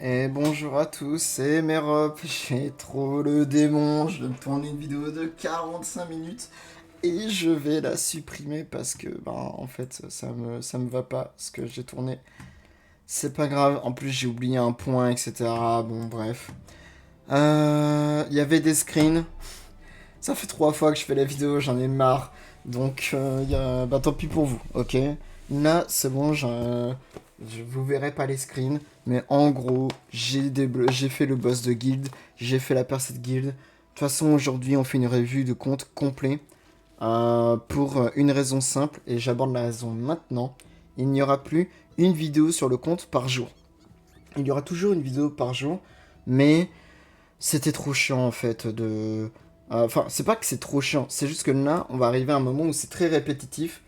Et bonjour à tous, c'est Merop, j'ai trop le démon, je vais me tourner une vidéo de 45 minutes et je vais la supprimer parce que, en fait, ça me va pas ce que j'ai tourné. C'est pas grave, en plus j'ai oublié un point, etc. Bon, bref. Il y avait des screens, ça fait 3 fois que je fais la vidéo, j'en ai marre. Donc, tant pis pour vous, ok? Là, c'est bon, je vous verrai pas les screens. Mais en gros, j'ai fait le boss de guild, j'ai fait la percée de guild. De toute façon, aujourd'hui, on fait une revue de compte complet. Pour une raison simple, et j'aborde la raison maintenant. Il n'y aura plus une vidéo sur le compte par jour. Il y aura toujours une vidéo par jour, mais c'était trop chiant en fait de. Enfin, c'est pas que c'est trop chiant, c'est juste que là, on va arriver à un moment où c'est très répétitif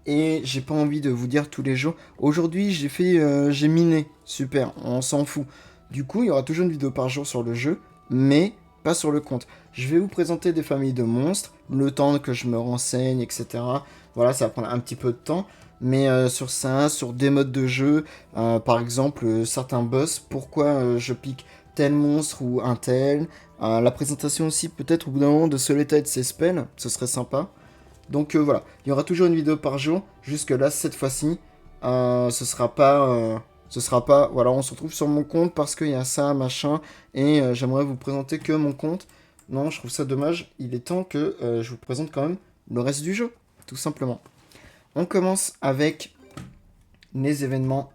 et j'ai pas envie de vous dire tous les jours. Aujourd'hui, j'ai miné, super, on s'en fout. Du coup, il y aura toujours une vidéo par jour sur le jeu, mais pas sur le compte. Je vais vous présenter des familles de monstres, le temps que je me renseigne, etc. Voilà, ça va prendre un petit peu de temps. Mais sur ça, sur des modes de jeu, par exemple, certains boss, pourquoi je pique tel monstre ou un tel. La présentation aussi, peut-être au bout d'un moment, de ce l'état et de ses spells, ce serait sympa. Donc voilà, il y aura toujours une vidéo par jour. Jusque là, cette fois-ci, ce sera pas. Voilà, on se retrouve sur mon compte parce qu'il y a ça, machin. Et j'aimerais vous présenter que mon compte. Non, je trouve ça dommage. Il est temps que je vous présente quand même le reste du jeu, tout simplement. On commence avec les événements.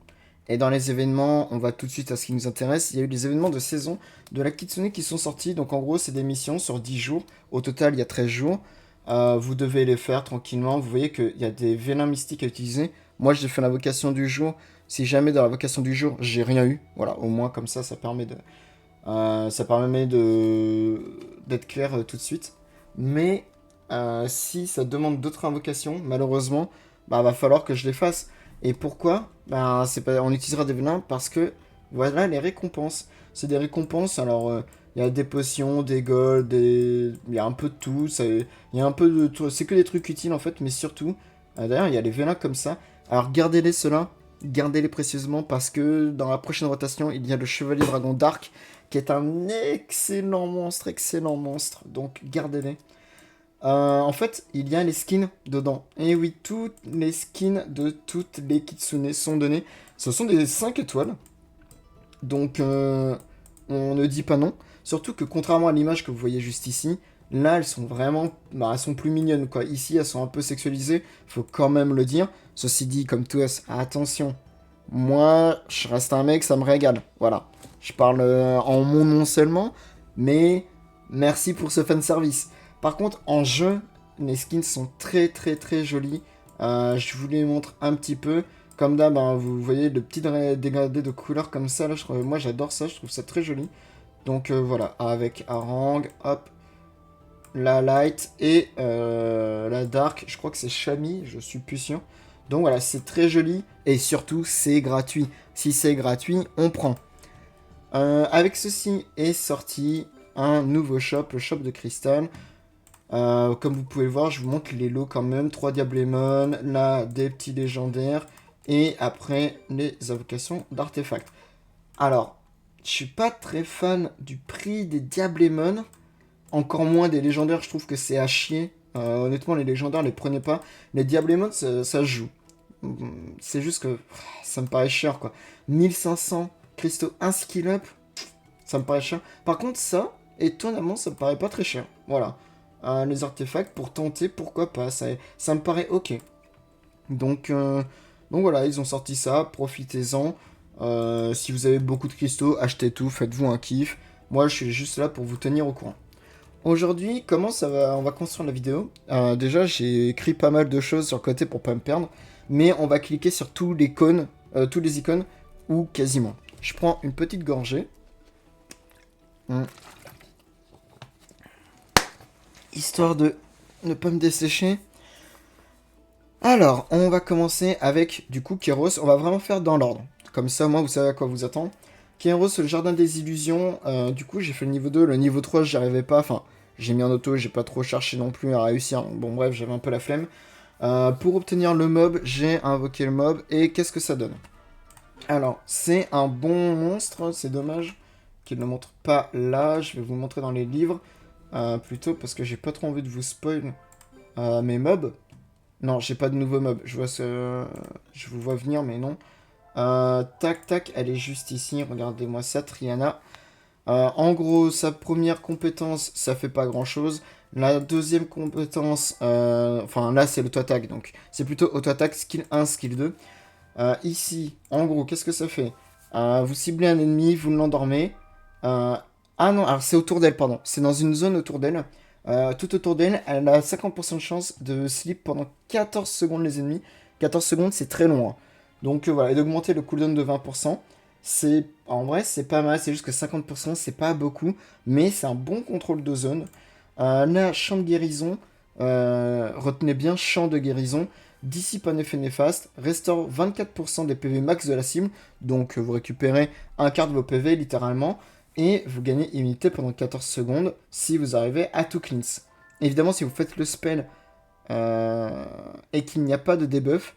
Et dans les événements, on va tout de suite à ce qui nous intéresse. Il y a eu les événements de saison de la Kitsune qui sont sortis. Donc en gros, c'est des missions sur 10 jours. Au total, il y a 13 jours. Vous devez les faire tranquillement. Vous voyez qu'il y a des vélins mystiques à utiliser. Moi, j'ai fait l'invocation du jour. Si jamais dans l'invocation du jour, j'ai rien eu. Voilà, au moins comme ça permet d'être clair tout de suite. Mais si ça demande d'autres invocations, malheureusement, va falloir que je les fasse. Et pourquoi? On utilisera des vélins parce que voilà les récompenses. C'est des récompenses, alors il y a des potions, des golds, il y a un peu de tout. Il y a un peu de tout. C'est que des trucs utiles en fait, mais surtout, d'ailleurs, il y a les vélins comme ça. Alors gardez-les ceux-là, gardez-les précieusement parce que dans la prochaine rotation, il y a le Chevalier Dragon Dark qui est un excellent monstre, excellent monstre. Donc gardez-les. En fait, il y a les skins dedans. Et oui, toutes les skins de toutes les kitsune sont données. Ce sont des 5 étoiles. Donc, on ne dit pas non. Surtout que contrairement à l'image que vous voyez juste ici, là, elles sont vraiment... elles sont plus mignonnes, quoi. Ici, elles sont un peu sexualisées. Faut quand même le dire. Ceci dit, comme tous, attention. Moi, je reste un mec, ça me régale. Voilà. Je parle en mon nom seulement. Mais merci pour ce fanservice. Par contre, en jeu, les skins sont très très très jolis. Je vous les montre un petit peu. Comme d'hab, vous voyez le petit dégradé de couleurs comme ça. Là, moi, j'adore ça. Je trouve ça très joli. Donc voilà, avec Harang, hop, la light et la dark. Je crois que c'est Shami, je suis plus sûr. Donc voilà, c'est très joli et surtout c'est gratuit. Si c'est gratuit, on prend. Avec ceci est sorti un nouveau shop, le shop de Crystal. Comme vous pouvez le voir, je vous montre les lots quand même. 3 Diablemon, là des petits légendaires, et après les invocations d'artefacts. Alors, je suis pas très fan du prix des Diablemon, encore moins des légendaires, je trouve que c'est à chier. Honnêtement, les légendaires, les prenez pas. Les Diablemon, ça se joue. C'est juste que ça me paraît cher quoi. 1500 cristaux, 1 skill up, ça me paraît cher. Par contre, ça, étonnamment, ça me paraît pas très cher. Voilà. Les artefacts pour tenter, pourquoi pas, ça me paraît ok. Donc voilà, ils ont sorti ça, profitez-en. Si vous avez beaucoup de cristaux, achetez tout, faites-vous un kiff. Moi, je suis juste là pour vous tenir au courant. Aujourd'hui, comment ça va? On va construire la vidéo. Déjà, j'ai écrit pas mal de choses sur le côté pour pas me perdre. Mais on va cliquer sur tous les icônes, ou quasiment. Je prends une petite gorgée. Histoire de ne pas me dessécher. Alors, on va commencer avec, du coup, Kéros. On va vraiment faire dans l'ordre. Comme ça, moi, vous savez à quoi vous attendre. Kéros, le jardin des illusions. Du coup, j'ai fait le niveau 2. Le niveau 3, j'y arrivais pas. Enfin, j'ai mis en auto, j'ai pas trop cherché non plus à réussir. Bon, bref, j'avais un peu la flemme. Pour obtenir le mob, j'ai invoqué le mob. Et qu'est-ce que ça donne? Alors, c'est un bon monstre, c'est dommage qu'il ne le montre pas là. Je vais vous le montrer dans les livres, plutôt, parce que j'ai pas trop envie de vous spoil mes mobs. Non, j'ai pas de nouveaux mobs. Je vous vois venir, mais non. Tac, tac, elle est juste ici. Regardez-moi ça, Triana. En gros, sa première compétence, ça fait pas grand-chose. La deuxième compétence, enfin là, c'est l'auto-attaque. Donc, c'est plutôt auto-attaque, skill 1, skill 2. Ici, en gros, qu'est-ce que ça fait? Vous ciblez un ennemi, vous l'endormez. Euh, ah non, alors c'est autour d'elle, pardon. C'est dans une zone autour d'elle. Tout autour d'elle, elle a 50% de chance de slip pendant 14 secondes les ennemis. 14 secondes, c'est très long, hein. Donc voilà, et d'augmenter le cooldown de 20%. En vrai, c'est pas mal, c'est juste que 50%, c'est pas beaucoup, mais c'est un bon contrôle de zone. Là, champ de guérison, retenez bien champ de guérison, dissipe un effet néfaste, restaure 24% des PV max de la cible, donc vous récupérez un quart de vos PV littéralement, et vous gagnez immunité pendant 14 secondes si vous arrivez à tout cleanse. Évidemment, si vous faites le spell et qu'il n'y a pas de debuff,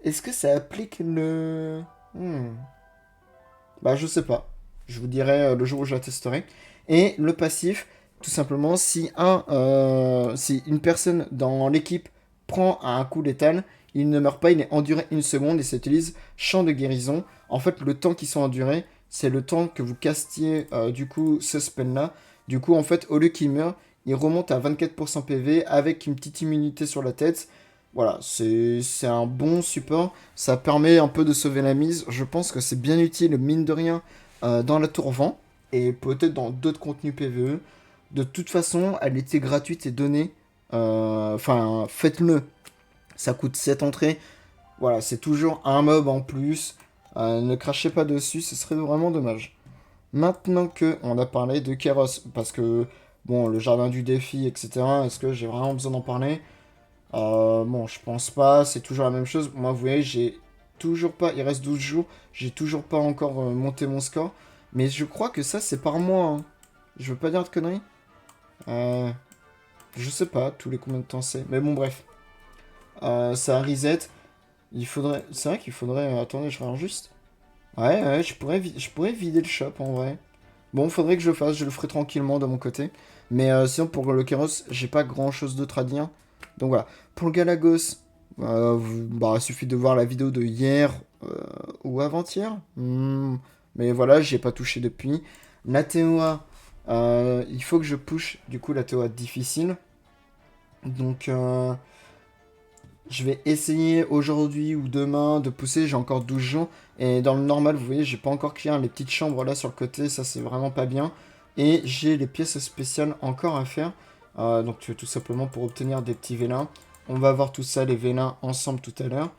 est-ce que ça applique le... Bah, je sais pas. Je vous dirai le jour où je la testerai. Et le passif, tout simplement, si une personne dans l'équipe prend un coup létal, il ne meurt pas, il est enduré une seconde et s'utilise champ de guérison. En fait, le temps qu'ils sont endurés, c'est le temps que vous castiez du coup ce spell-là. Du coup, en fait, au lieu qu'il meure, il remonte à 24% PV avec une petite immunité sur la tête. Voilà, c'est un bon support. Ça permet un peu de sauver la mise. Je pense que c'est bien utile, mine de rien, dans la tour vent et peut-être dans d'autres contenus PvE. De toute façon, elle était gratuite et donnée. Enfin, faites-le. Ça coûte 7 entrées. Voilà, c'est toujours un mob en plus. Ne crachez pas dessus, ce serait vraiment dommage. Maintenant que on a parlé de Kéros, parce que, bon, le jardin du défi, etc., est-ce que j'ai vraiment besoin d'en parler? Bon, je pense pas, c'est toujours la même chose. Moi, vous voyez, j'ai toujours pas, il reste 12 jours, j'ai toujours pas encore monté mon score. Mais je crois que ça, c'est par mois, hein. Je veux pas dire de conneries. Euh, je sais pas, tous les combien de temps c'est. Mais bon, bref. Ça reset. Il faudrait. C'est vrai qu'il faudrait. Attendez, je regarde juste. Ouais, ouais, je pourrais vider le shop en vrai. Bon, faudrait que je le fasse, je le ferai tranquillement de mon côté. Mais sinon, pour le Keros, j'ai pas grand chose d'autre à dire. Donc voilà. Pour le Galagos, bah, il suffit de voir la vidéo de hier ou avant-hier. Mais voilà, j'y ai pas touché depuis. La TOA, il faut que je push du coup la TOA difficile. Donc je vais essayer aujourd'hui ou demain de pousser. J'ai encore 12 jours. Et dans le normal, vous voyez, j'ai pas encore clear les petites chambres là sur le côté. Ça, c'est vraiment pas bien. Et j'ai les pièces spéciales encore à faire. Donc, tout simplement pour obtenir des petits vélins. On va voir tout ça, les vélins, ensemble tout à l'heure.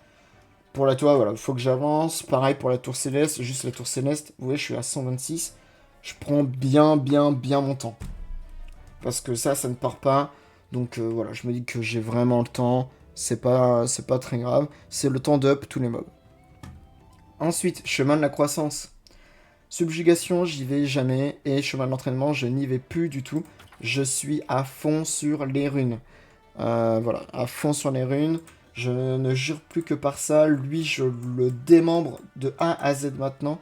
Pour la tour, voilà, il faut que j'avance. Pareil pour la tour céleste. Juste la tour céleste. Vous voyez, je suis à 126. Je prends bien, bien, bien mon temps. Parce que ça ne part pas. Donc voilà, je me dis que j'ai vraiment le temps. C'est pas très grave. C'est le temps d'up tous les mobs. Ensuite, chemin de la croissance. Subjugation, j'y vais jamais. Et chemin de l'entraînement, je n'y vais plus du tout. Je suis à fond sur les runes. Voilà, à fond sur les runes. Je ne jure plus que par ça. Lui, je le démembre de A à Z maintenant.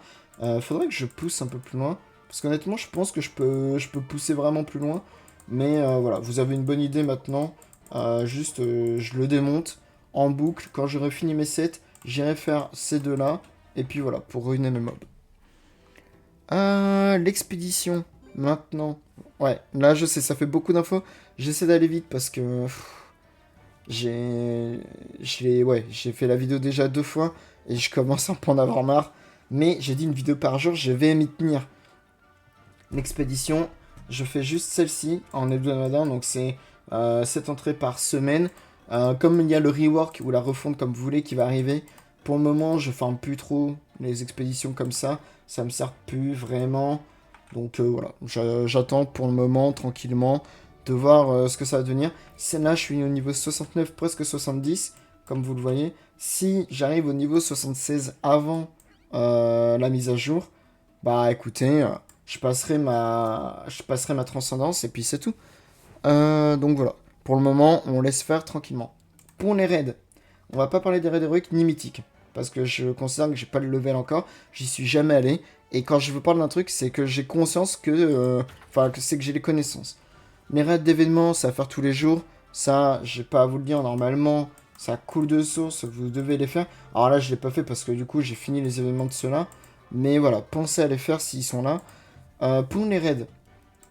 Faudrait que je pousse un peu plus loin. Parce qu'honnêtement, je pense que je peux pousser vraiment plus loin. Mais voilà, vous avez une bonne idée maintenant. Je le démonte en boucle. Quand j'aurai fini mes sets, j'irai faire ces deux-là. Et puis voilà, pour ruiner mes mobs. L'expédition, maintenant. Ouais, là je sais, ça fait beaucoup d'infos. J'essaie d'aller vite parce que j'ai fait la vidéo déjà 2 fois et je commence à en avoir marre. Mais j'ai dit une vidéo par jour, je vais m'y tenir. L'expédition, je fais juste celle-ci en hebdomadaire, donc c'est 7 entrées par semaine. Comme il y a le rework ou la refonte comme vous voulez qui va arriver, pour le moment je farme plus trop les expéditions comme ça me sert plus vraiment. Donc voilà, j'attends pour le moment tranquillement de voir ce que ça va devenir. Là je suis au niveau 69, presque 70, comme vous le voyez. Si j'arrive au niveau 76 avant la mise à jour, bah écoutez, je passerai ma transcendance et puis c'est tout. Donc voilà. Pour le moment, on laisse faire tranquillement. Pour les raids, on va pas parler des raids héroïques ni mythiques. parce que je considère que j'ai pas le level encore, j'y suis jamais allé, et quand je vous parle d'un truc, c'est que j'ai conscience que... Enfin, que c'est que j'ai les connaissances. Les raids d'événements, ça va faire tous les jours, ça, j'ai pas à vous le dire, normalement, ça coule de source, vous devez les faire. Alors là, je l'ai pas fait parce que du coup, j'ai fini les événements de ceux-là, mais voilà, pensez à les faire s'ils sont là. Pour les raids,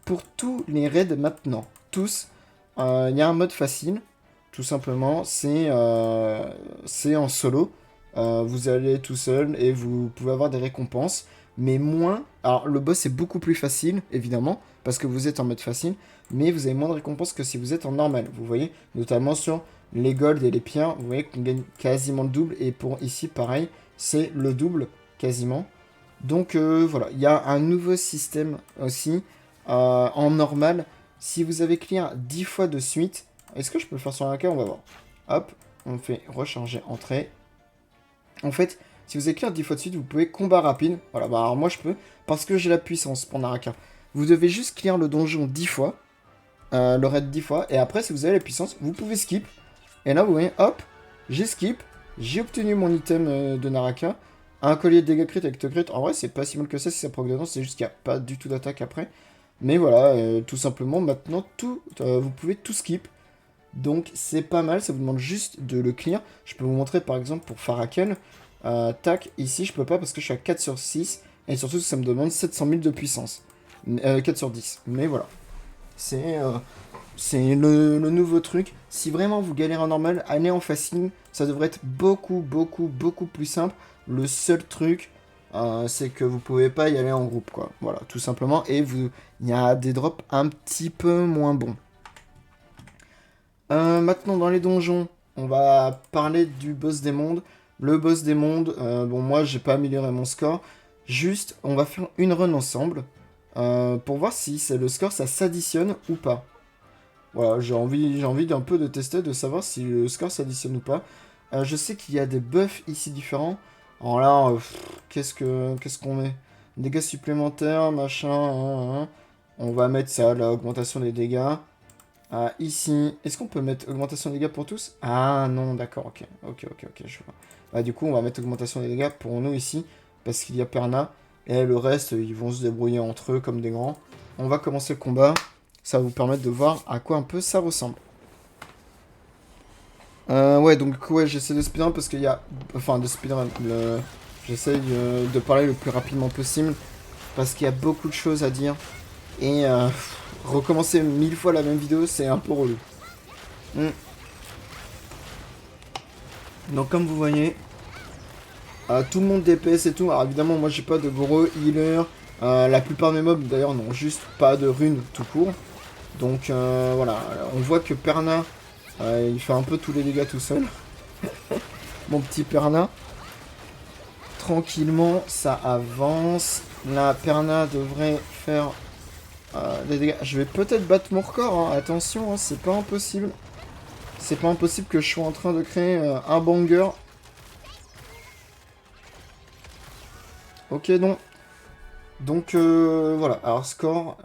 pour tous les raids maintenant, tous, il y a un mode facile, tout simplement, c'est en solo. Vous allez tout seul et vous pouvez avoir des récompenses, mais moins. Alors le boss est beaucoup plus facile, évidemment, parce que vous êtes en mode facile, mais vous avez moins de récompenses que si vous êtes en normal. Vous voyez, notamment sur les golds et les pierres, vous voyez qu'on gagne quasiment le double, et pour ici, pareil, c'est le double, quasiment. Donc voilà, il y a un nouveau système aussi en normal. Si vous avez clear 10 fois de suite, est-ce que je peux le faire sur un cas? On va voir. Hop, on fait recharger entrée. En fait, si vous avez clear 10 fois de suite, vous pouvez combat rapide. Voilà, bah alors moi je peux, parce que j'ai la puissance pour Naraka. Vous devez juste clear le donjon 10 fois, le raid 10 fois, et après si vous avez la puissance, vous pouvez skip. Et là vous voyez, hop, j'ai skip, j'ai obtenu mon item de Naraka. Un collier de dégâts crit avec te crit. En vrai, c'est pas si mal que ça si ça proc dedans, c'est juste qu'il n'y a pas du tout d'attaque après. Mais voilà, tout simplement, maintenant, vous pouvez tout skip. Donc, c'est pas mal, ça vous demande juste de le clear. Je peux vous montrer, par exemple, pour Faraken. Tac, ici, je peux pas parce que je suis à 4 sur 6. Et surtout, ça me demande 700 000 de puissance. 4 sur 10. Mais voilà. C'est le nouveau truc. Si vraiment vous galérez en normal, allez en facile. Ça devrait être beaucoup, beaucoup, beaucoup plus simple. Le seul truc, c'est que vous pouvez pas y aller en groupe, quoi. Voilà, tout simplement. Et il y a des drops un petit peu moins bons. Maintenant, dans les donjons, on va parler du boss des mondes. Le boss des mondes, bon, moi, j'ai pas amélioré mon score. Juste, on va faire une run ensemble pour voir si le score, ça s'additionne ou pas. Voilà, j'ai envie d'un peu de tester, de savoir si le score s'additionne ou pas. Je sais qu'il y a des buffs ici différents. Alors là, qu'est-ce qu'on met? Dégâts supplémentaires, machin. On va mettre ça, l'augmentation des dégâts. Ici, est-ce qu'on peut mettre augmentation des dégâts pour tous? Ah non, d'accord, ok. Ok, je vois. Du coup, on va mettre augmentation des dégâts pour nous ici, parce qu'il y a Perna. Et le reste, ils vont se débrouiller entre eux comme des grands. On va commencer le combat. Ça va vous permettre de voir à quoi un peu ça ressemble. Ouais, donc ouais, j'essaie de speedrun parce qu'il y a... Enfin, de speedrun. J'essaie de parler le plus rapidement possible. Parce qu'il y a beaucoup de choses à dire. Et recommencer 1000 fois la même vidéo, c'est un peu relou. Donc comme vous voyez, tout le monde DPS et tout. Alors évidemment, moi j'ai pas de gros healer. La plupart de mes mobs d'ailleurs n'ont juste pas de runes tout court. Donc voilà, on voit que Perna, il fait un peu tous les dégâts tout seul. Mon petit Perna. Tranquillement, ça avance. La Perna devrait faire des dégâts. Je vais peut-être battre mon record, hein. Attention, hein, c'est pas impossible. C'est pas impossible que je sois en train de créer un banger. Ok, non. Donc voilà, alors score,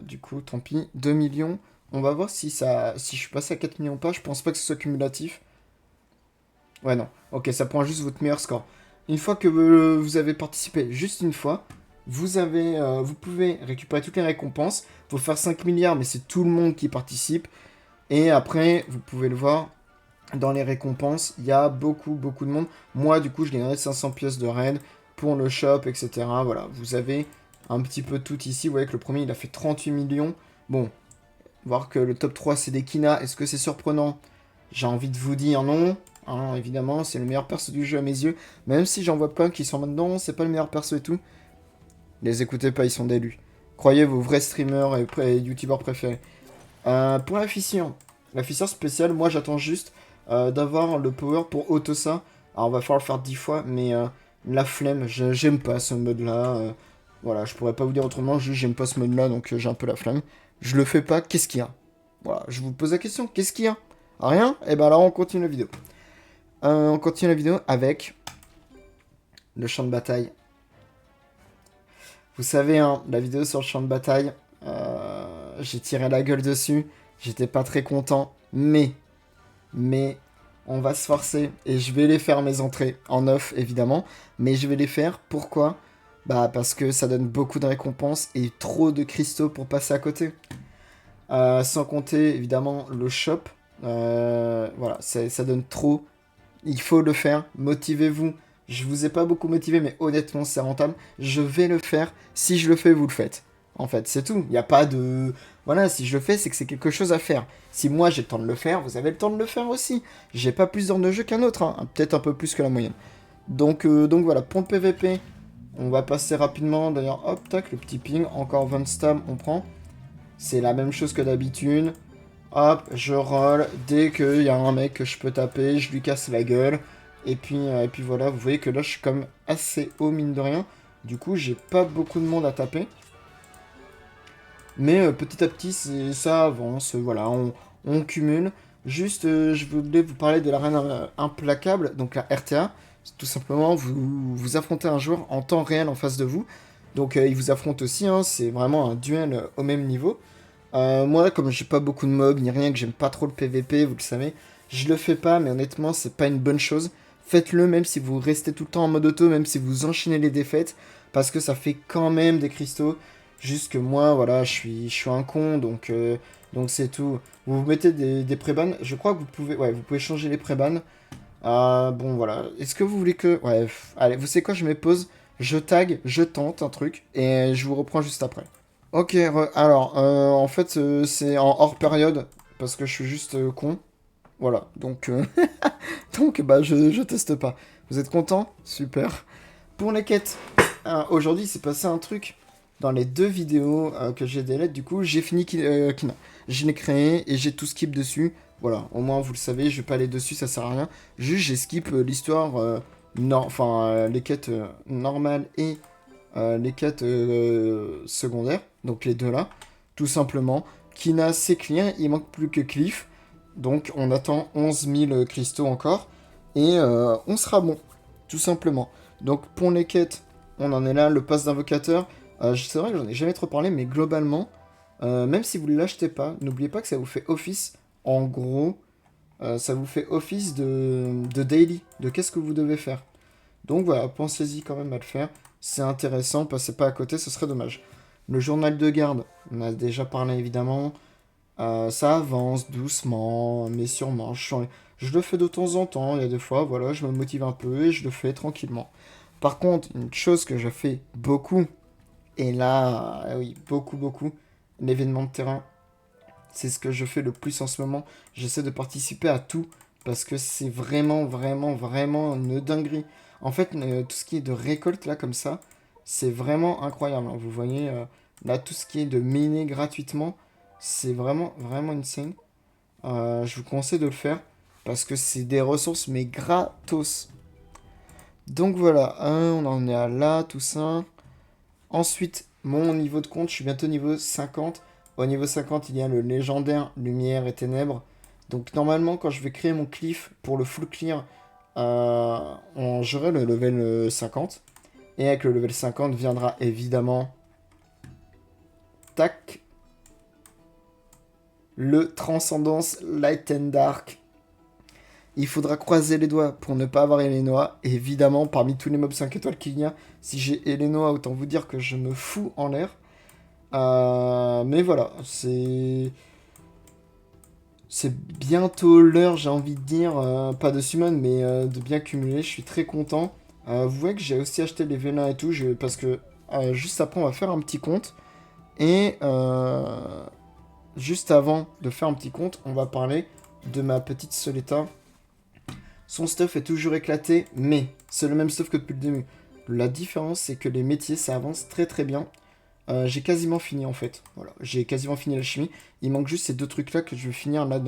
du coup, tant pis, 2 millions. On va voir si je suis passé à 4 millions ou pas. Je pense pas que ce soit cumulatif. Ouais, non. Ok, ça prend juste votre meilleur score. Une fois que vous avez participé, juste une fois, vous pouvez récupérer toutes les récompenses. Faut faire 5 milliards, mais c'est tout le monde qui participe. Et après, vous pouvez le voir, dans les récompenses, il y a beaucoup, beaucoup de monde. Moi, du coup, je gagnerai 500 pièces de raid pour le shop, etc. Voilà, vous avez un petit peu tout ici. Vous voyez que le premier, il a fait 38 millions. Bon, voir que le top 3, c'est des Kina. Est-ce que c'est surprenant? J'ai envie de vous dire non. Hein, évidemment, c'est le meilleur perso du jeu à mes yeux. Même si j'en vois plein qui sont maintenant, c'est pas le meilleur perso et tout. Les écoutez pas, ils sont d'élus. Croyez vos vrais streamers et youtubeurs préférés. Pour la fissure spéciale, moi j'attends juste d'avoir le power pour auto ça. Alors on va falloir le faire 10 fois, mais la flemme, j'aime pas ce mode là. Voilà, je pourrais pas vous dire autrement, juste j'aime pas ce mode là, donc j'ai un peu la flemme. Je le fais pas, qu'est-ce qu'il y a? Voilà, je vous pose la question, qu'est-ce qu'il y a? Rien? Et ben alors on continue la vidéo. On continue la vidéo avec le champ de bataille. Vous savez, hein, la vidéo sur le champ de bataille, j'ai tiré la gueule dessus. J'étais pas très content, mais on va se forcer et je vais les faire mes entrées en off évidemment, mais je vais les faire. Pourquoi? Bah parce que ça donne beaucoup de récompenses et trop de cristaux pour passer à côté. Sans compter évidemment le shop. Voilà, ça donne trop. Il faut le faire. Motivez-vous. Je vous ai pas beaucoup motivé, mais honnêtement, c'est rentable. Je vais le faire. Si je le fais, vous le faites. En fait, c'est tout. Il n'y a pas de... Voilà, si je le fais, c'est que c'est quelque chose à faire. Si moi j'ai le temps de le faire, vous avez le temps de le faire aussi. J'ai pas plus d'heures de jeu qu'un autre, hein. Peut-être un peu plus que la moyenne. Donc voilà, pour le PVP, on va passer rapidement. D'ailleurs, hop, tac, le petit ping. Encore 20 stam, on prend. C'est la même chose que d'habitude. Hop, je roll. Dès qu'il y a un mec que je peux taper, je lui casse la gueule. Et puis voilà, vous voyez que là, je suis comme assez haut, mine de rien. Du coup, j'ai pas beaucoup de monde à taper. Mais petit à petit, ça avance. Voilà, on cumule. Juste, je voulais vous parler de l'arène implacable, donc la RTA. C'est tout simplement, vous affrontez un joueur en temps réel en face de vous. Donc, il vous affronte aussi, hein, c'est vraiment un duel au même niveau. Moi, comme j'ai pas beaucoup de mobs ni rien, que j'aime pas trop le PVP, vous le savez, je le fais pas, mais honnêtement, c'est pas une bonne chose. Faites-le même si vous restez tout le temps en mode auto, même si vous enchaînez les défaites, parce que ça fait quand même des cristaux. Juste que moi, voilà, je suis un con, donc c'est tout. Vous mettez des pré-bans, je crois que vous pouvez changer les pré-bans. Bon, voilà. Est-ce que vous voulez que... Ouais, allez, vous savez quoi, je me pose, je tag, je tente un truc, et je vous reprends juste après. Ok, alors, en fait, c'est en hors période, parce que je suis juste con. Voilà, donc bah, je teste pas. Vous êtes content? Super. Pour les quêtes, aujourd'hui, il s'est passé un truc. Dans les deux vidéos que j'ai des lettres, du coup, j'ai fini Kina. Je l'ai créé et j'ai tout skip dessus. Voilà, au moins, vous le savez, je vais pas aller dessus, ça sert à rien. Juste, j'ai skip l'histoire, les quêtes normales et les quêtes secondaires, donc les deux là, tout simplement. Kina, c'est clear, il manque plus que Cliff, donc on attend 11 000 cristaux encore, et on sera bon, tout simplement. Donc pour les quêtes, on en est là, le pass d'invocateur, c'est vrai que j'en ai jamais trop parlé, mais globalement, même si vous ne l'achetez pas, n'oubliez pas que ça vous fait office, en gros, ça vous fait office de daily, de qu'est-ce que vous devez faire. Donc voilà, pensez-y quand même à le faire. C'est intéressant, passez pas à côté, ce serait dommage. Le journal de garde, on a déjà parlé évidemment. Ça avance doucement, mais sûrement. Je le fais de temps en temps, il y a des fois, voilà, je me motive un peu et je le fais tranquillement. Par contre, une chose que je fais beaucoup, et là, oui, beaucoup, beaucoup, l'événement de terrain, c'est ce que je fais le plus en ce moment. J'essaie de participer à tout parce que c'est vraiment, vraiment, vraiment une dinguerie. En fait, tout ce qui est de récolte là comme ça, c'est vraiment incroyable, hein. Vous voyez, là, tout ce qui est de miner gratuitement, c'est vraiment, vraiment insane. Je vous conseille de le faire parce que c'est des ressources, mais gratos. Donc voilà, on en est à là, tout ça. Ensuite, mon niveau de compte, je suis bientôt niveau 50. Au niveau 50, il y a le légendaire Lumière et Ténèbres. Donc normalement, quand je vais créer mon cliff pour le full clear, j'aurai le level 50. Et avec le level 50 viendra évidemment... Tac. Le Transcendance Light and Dark. Il faudra croiser les doigts pour ne pas avoir Elenoa. Évidemment, parmi tous les mobs 5 étoiles qu'il y a, si j'ai Elenoa, autant vous dire que je me fous en l'air. Mais voilà, c'est bientôt l'heure, j'ai envie de dire, pas de summon, mais de bien cumuler. Je suis très content. Vous voyez que j'ai aussi acheté les vélins et tout, parce que juste après, on va faire un petit compte. Et juste avant de faire un petit compte, on va parler de ma petite Soleta. Son stuff est toujours éclaté, mais c'est le même stuff que depuis le début. La différence, c'est que les métiers, ça avance très très bien. J'ai quasiment fini en fait. Voilà, j'ai quasiment fini la chimie. Il manque juste ces deux trucs là que je vais finir là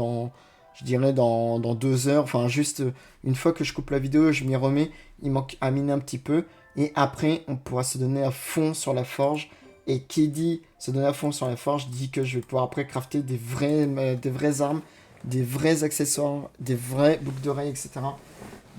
je dirais dans 2 heures. Enfin, juste une fois que je coupe la vidéo, je m'y remets. Il manque à miner un petit peu. Et après, on pourra se donner à fond sur la forge. Et qui dit se donner à fond sur la forge dit que je vais pouvoir après crafter des vraies armes, des vrais accessoires, des vraies boucles d'oreilles, etc.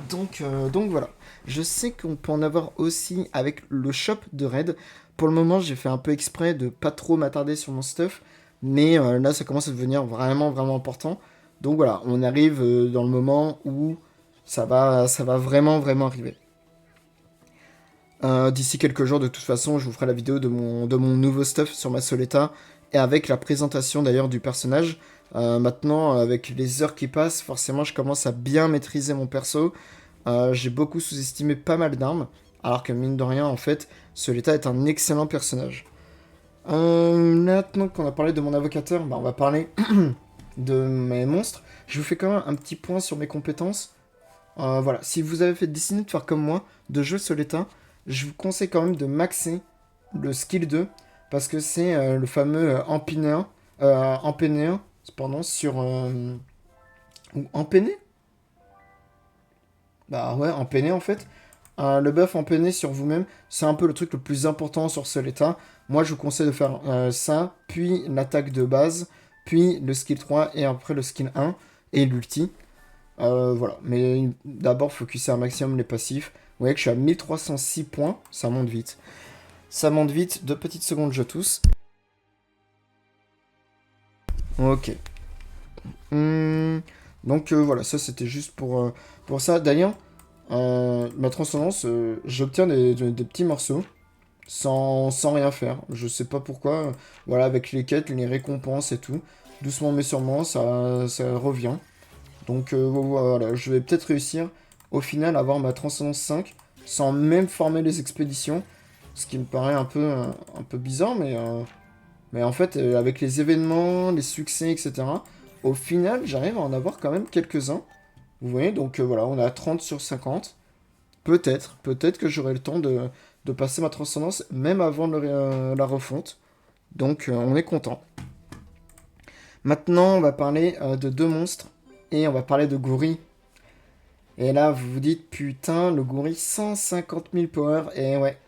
Donc voilà. Je sais qu'on peut en avoir aussi avec le shop de Raid. Pour le moment, j'ai fait un peu exprès de pas trop m'attarder sur mon stuff. Mais là, ça commence à devenir vraiment, vraiment important. Donc voilà, on arrive dans le moment où ça va vraiment, vraiment arriver. D'ici quelques jours, de toute façon, je vous ferai la vidéo de mon nouveau stuff sur ma Soletta, et avec la présentation d'ailleurs du personnage. Maintenant, avec les heures qui passent, forcément, je commence à bien maîtriser mon perso. J'ai beaucoup sous-estimé pas mal d'armes, alors que mine de rien, en fait, Soletta est un excellent personnage. Maintenant qu'on a parlé de mon invocateur, bah, on va parler de mes monstres. Je vous fais quand même un petit point sur mes compétences. Voilà, si vous avez fait décider de faire comme moi, de jouer Soletta, je vous conseille quand même de maxer le skill 2, parce que c'est le fameux empénéen, pardon, sur... ou empéné. Bah ouais, empéné en fait. Le buff empéné sur vous-même, c'est un peu le truc le plus important sur Soletta. Moi, je vous conseille de faire ça, puis l'attaque de base, puis le skill 3, et après le skill 1, et l'ulti. Voilà, mais d'abord, focuser un maximum les passifs. Vous voyez que je suis à 1306 points, ça monte vite. Ça monte vite, 2 petites secondes, je tousse. Ok. Donc voilà, ça c'était juste pour ça. D'ailleurs, ma transcendance, j'obtiens des petits morceaux sans rien faire. Je sais pas pourquoi. Voilà, avec les quêtes, les récompenses et tout. Doucement mais sûrement, ça revient. Donc voilà, je vais peut-être réussir au final à avoir ma transcendance 5 sans même former les expéditions. Ce qui me paraît un peu bizarre, mais en fait, avec les événements, les succès, etc., au final, j'arrive à en avoir quand même quelques-uns. Vous voyez, donc voilà, on est à 30 sur 50. Peut-être que j'aurai le temps de passer ma transcendance même avant la refonte. Donc on est content. Maintenant, on va parler de deux monstres. Et on va parler de Gouri. Et là, vous vous dites, putain, le Gouri, 150 000 power. Et ouais,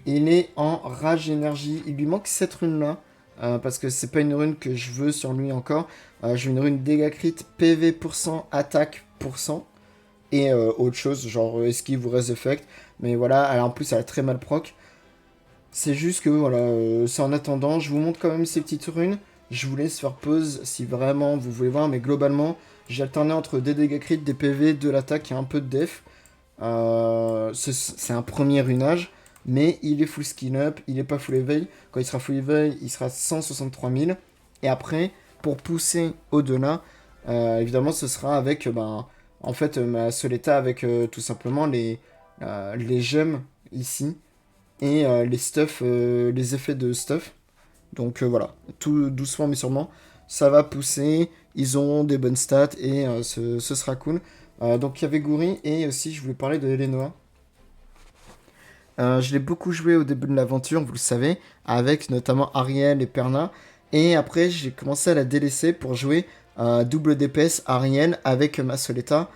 il est en rage énergie. Il lui manque cette rune-là. Parce que c'est pas une rune que je veux sur lui encore. Je veux une rune dégâts crit, PV %, attaque %. Et autre chose, genre esquive ou res effect. Mais voilà, en plus, elle a très mal proc. C'est juste que voilà, c'est en attendant. Je vous montre quand même ces petites runes. Je vous laisse faire pause si vraiment vous voulez voir. Mais globalement, j'ai alterné entre des dégâts crit, des PV, de l'attaque et un peu de def. C'est un premier runage. Mais il est full skin up, il est pas full éveil. Quand il sera full éveil, il sera 163 000. Et après, pour pousser au-delà, évidemment, ce sera avec, en fait, ma Soletta avec tout simplement les gemmes ici et les stuff, les effets de stuff. Donc voilà, tout doucement mais sûrement, ça va pousser. Ils auront des bonnes stats et ce sera cool. Donc il y avait Gouri et aussi je voulais parler de Elenoa. Je l'ai beaucoup joué au début de l'aventure, vous le savez, avec notamment Ariel et Perna. Et après, j'ai commencé à la délaisser pour jouer double DPS Ariel avec ma Soletta.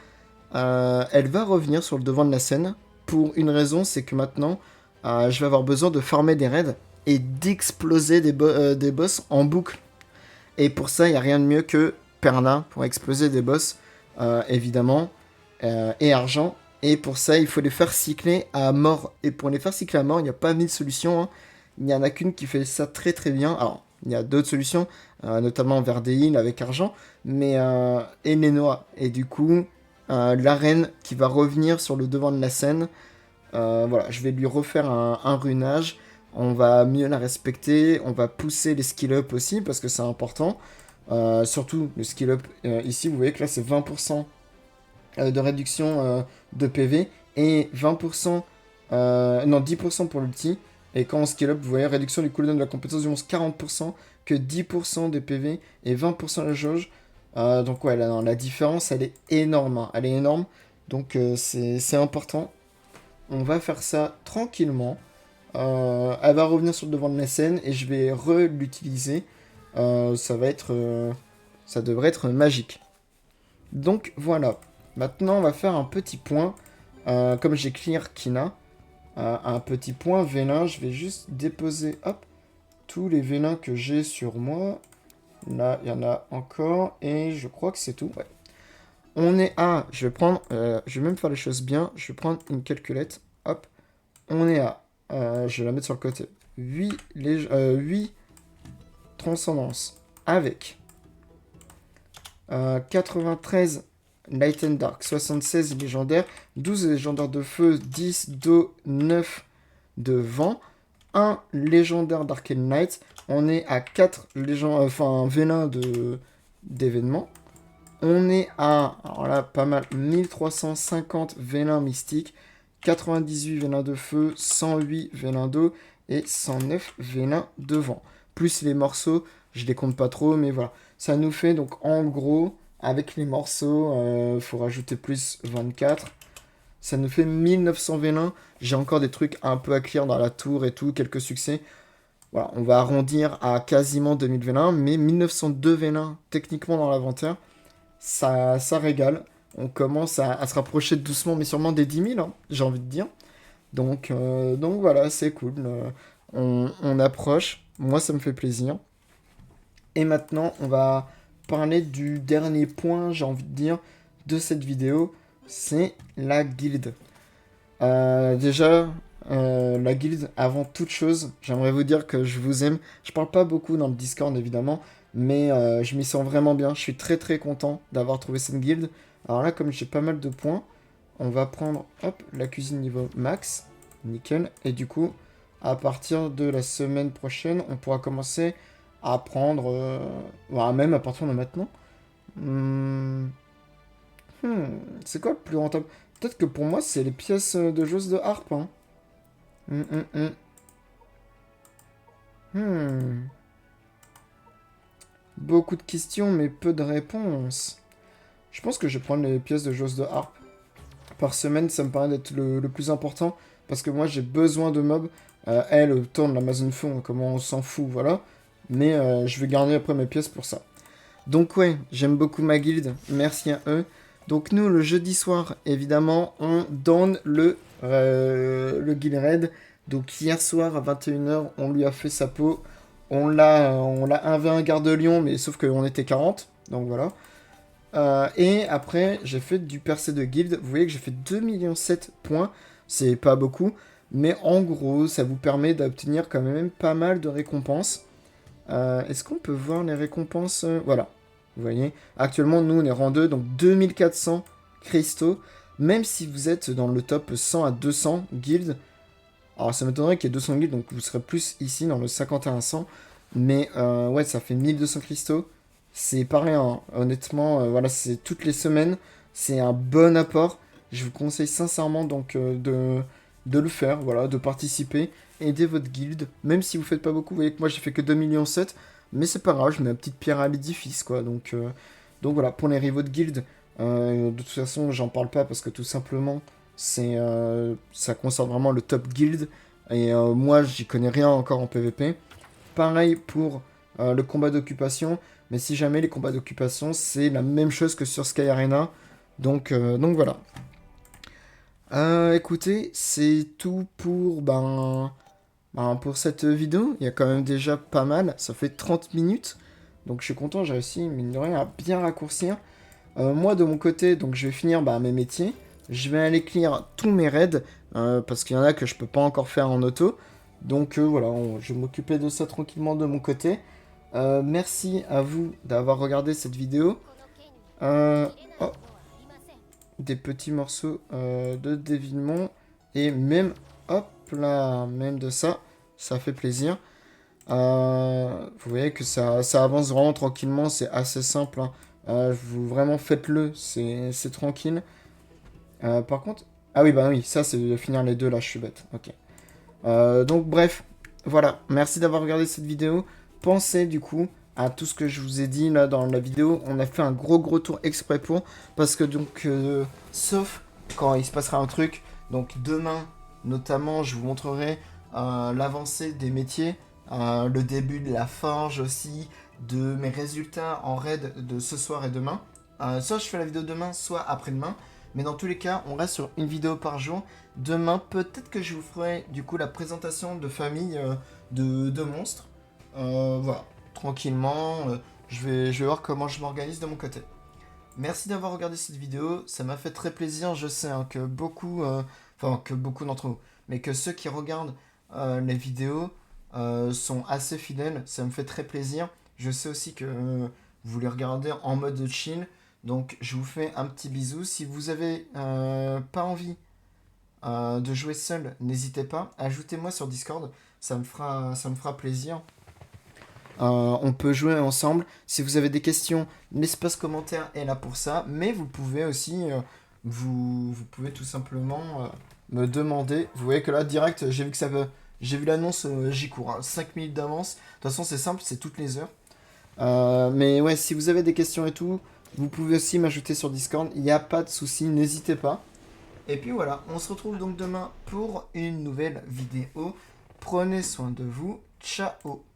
Elle va revenir sur le devant de la scène pour une raison, c'est que maintenant, je vais avoir besoin de farmer des raids et d'exploser des boss en boucle. Et pour ça, il n'y a rien de mieux que Perna pour exploser des boss, évidemment, et argent. Et pour ça, il faut les faire cycler à mort. Et pour les faire cycler à mort, il n'y a pas mille solutions, hein. Il n'y en a qu'une qui fait ça très très bien. Alors, il y a d'autres solutions, notamment vers des heals avec argent, mais Elenoa. Et du coup, l'arène qui va revenir sur le devant de la scène. Voilà, je vais lui refaire un runage. On va mieux la respecter. On va pousser les skill up aussi parce que c'est important. Surtout le skill up ici, vous voyez que là c'est 20% de réduction de PV et 20%, non 10% pour l'ulti. Et quand on skill up, vous voyez réduction du cooldown de la compétence du monstre 40%, que 10% de PV et 20% la jauge. Donc ouais, là, non, la différence elle est énorme, hein. Elle est énorme. Donc c'est important. On va faire ça tranquillement. Elle va revenir sur le devant de la scène et je vais l'utiliser. Ça devrait être magique. Donc voilà. Maintenant, on va faire un petit point. Comme j'ai clear Kina, un petit point vélin. Je vais juste déposer, hop, tous les vélins que j'ai sur moi. Là, il y en a encore. Et je crois que c'est tout. Ouais. On est à... Je vais prendre... je vais même faire les choses bien. Je vais prendre une calculette. Hop. On est à... je vais la mettre sur le côté. 8 transcendances avec 93 Light and Dark, 76 légendaires, 12 légendaires de feu, 10 d'eau, 9 de vent, un légendaire d'Arcane Knight. On est à 4 vélins d'événements. On est à, alors là, pas mal, 1350 vélins mystiques, 98 vélins de feu, 108 vélins d'eau et 109 vélins de vent. Plus les morceaux, je les compte pas trop, mais voilà. Ça nous fait donc en gros, avec les morceaux, faut rajouter plus 24. Ça nous fait 1900 vélins. J'ai encore des trucs un peu à clear dans la tour et tout, quelques succès. Voilà, on va arrondir à quasiment 2000 vélins, mais 1902 vélins techniquement dans l'inventaire. Ça régale. On commence à se rapprocher doucement, mais sûrement des 10 000, hein, j'ai envie de dire. Donc voilà, c'est cool. On approche. Moi, ça me fait plaisir. Et maintenant, on va parler du dernier point, j'ai envie de dire, de cette vidéo. C'est la guilde. Déjà, la guilde, avant toute chose, j'aimerais vous dire que je vous aime. Je parle pas beaucoup dans le Discord, évidemment, mais je m'y sens vraiment bien. Je suis très très content d'avoir trouvé cette guilde. Alors là, comme j'ai pas mal de points, on va prendre, hop, la cuisine niveau max. Nickel. Et du coup, à partir de la semaine prochaine, on pourra commencer à prendre, même à partir de maintenant. Hmm, c'est quoi le plus rentable? Peut-être que pour moi, c'est les pièces de joueuses de harpe, hein. Hum, hum, hum. Hmm. Beaucoup de questions, mais peu de réponses. Je pense que je vais prendre les pièces de joueuses de harpe. Par semaine, ça me paraît d'être le plus important. Parce que moi, j'ai besoin de mobs. Elle tourne l'Amazon Fond, comment on s'en fout, voilà. Mais je vais garder après mes pièces pour ça. Donc ouais, j'aime beaucoup ma guilde. Merci à eux. Donc nous, le jeudi soir, évidemment, on donne le guild raid. Donc hier soir à 21 h, on lui a fait sa peau. On l'a 1v1 garde de Lyon, mais sauf qu'on était 40. Donc voilà. Et après, j'ai fait du percé de guild. Vous voyez que j'ai fait 2,7 millions points. C'est pas beaucoup. Mais en gros, ça vous permet d'obtenir quand même pas mal de récompenses. Est-ce qu'on peut voir les récompenses? Voilà. Vous voyez, actuellement, nous, on est rang 2, donc 2400 cristaux. Même si vous êtes dans le top 100 à 200 guilds. Alors, ça m'étonnerait qu'il y ait 200 guilds, donc vous serez plus ici dans le 51 100. Mais ouais, ça fait 1200 cristaux. C'est pas rien, hein. Honnêtement, voilà, c'est toutes les semaines. C'est un bon apport. Je vous conseille sincèrement donc de le faire, voilà, de participer. Aider votre guilde, même si vous faites pas beaucoup. Vous voyez que moi j'ai fait que 2,7 millions, mais c'est pas grave, je mets une petite pierre à l'édifice, quoi. Donc voilà, pour les rivaux de guild, de toute façon, j'en parle pas parce que tout simplement, ça concerne vraiment le top guild. Et moi, j'y connais rien encore en PvP. Pareil pour le combat d'occupation, mais si jamais les combats d'occupation, c'est la même chose que sur Sky Arena. Donc voilà. Écoutez, c'est tout pour pour cette vidéo. Il y a quand même déjà pas mal. Ça fait 30 minutes. Donc je suis content, j'ai réussi, mine de rien, à bien raccourcir. Moi, de mon côté, donc je vais finir mes métiers. Je vais aller clear tous mes raids, parce qu'il y en a que je peux pas encore faire en auto. Donc voilà, je vais m'occuper de ça tranquillement de mon côté. Merci à vous d'avoir regardé cette vidéo. Oh, des petits morceaux de dévilement. Et même, hop là, même de ça, ça fait plaisir. Vous voyez que ça avance vraiment tranquillement, c'est assez simple, hein. Vous vraiment faites-le, c'est tranquille. Par contre, ah oui, bah oui, ça c'est de finir les deux là, je suis bête. Ok. Donc bref, voilà. Merci d'avoir regardé cette vidéo. Pensez du coup à tout ce que je vous ai dit là dans la vidéo. On a fait un gros tour exprès pour, parce que donc sauf quand il se passera un truc. Donc demain, notamment, je vous montrerai l'avancée des métiers, le début de la forge aussi, de mes résultats en raid de ce soir et demain. Soit je fais la vidéo demain, soit après-demain. Mais dans tous les cas, on reste sur une vidéo par jour. Demain, peut-être que je vous ferai du coup la présentation de famille de monstres. Voilà, tranquillement. Je vais voir comment je m'organise de mon côté. Merci d'avoir regardé cette vidéo. Ça m'a fait très plaisir. Je sais hein, que que beaucoup d'entre vous, mais que ceux qui regardent les vidéos sont assez fidèles. Ça me fait très plaisir. Je sais aussi que vous voulez regarder en mode chill. Donc je vous fais un petit bisou. Si vous avez pas envie de jouer seul, n'hésitez pas. Ajoutez-moi sur Discord, ça me fera plaisir. On peut jouer ensemble. Si vous avez des questions, l'espace commentaire est là pour ça. Mais vous pouvez aussi, vous pouvez tout simplement me demander. Vous voyez que là, direct, j'ai vu que ça veut. J'ai vu l'annonce, j'y cours. 5 minutes d'avance. De toute façon, c'est simple, c'est toutes les heures. Mais ouais, si vous avez des questions et tout, vous pouvez aussi m'ajouter sur Discord. Il n'y a pas de souci, n'hésitez pas. Et puis voilà, on se retrouve donc demain pour une nouvelle vidéo. Prenez soin de vous. Ciao.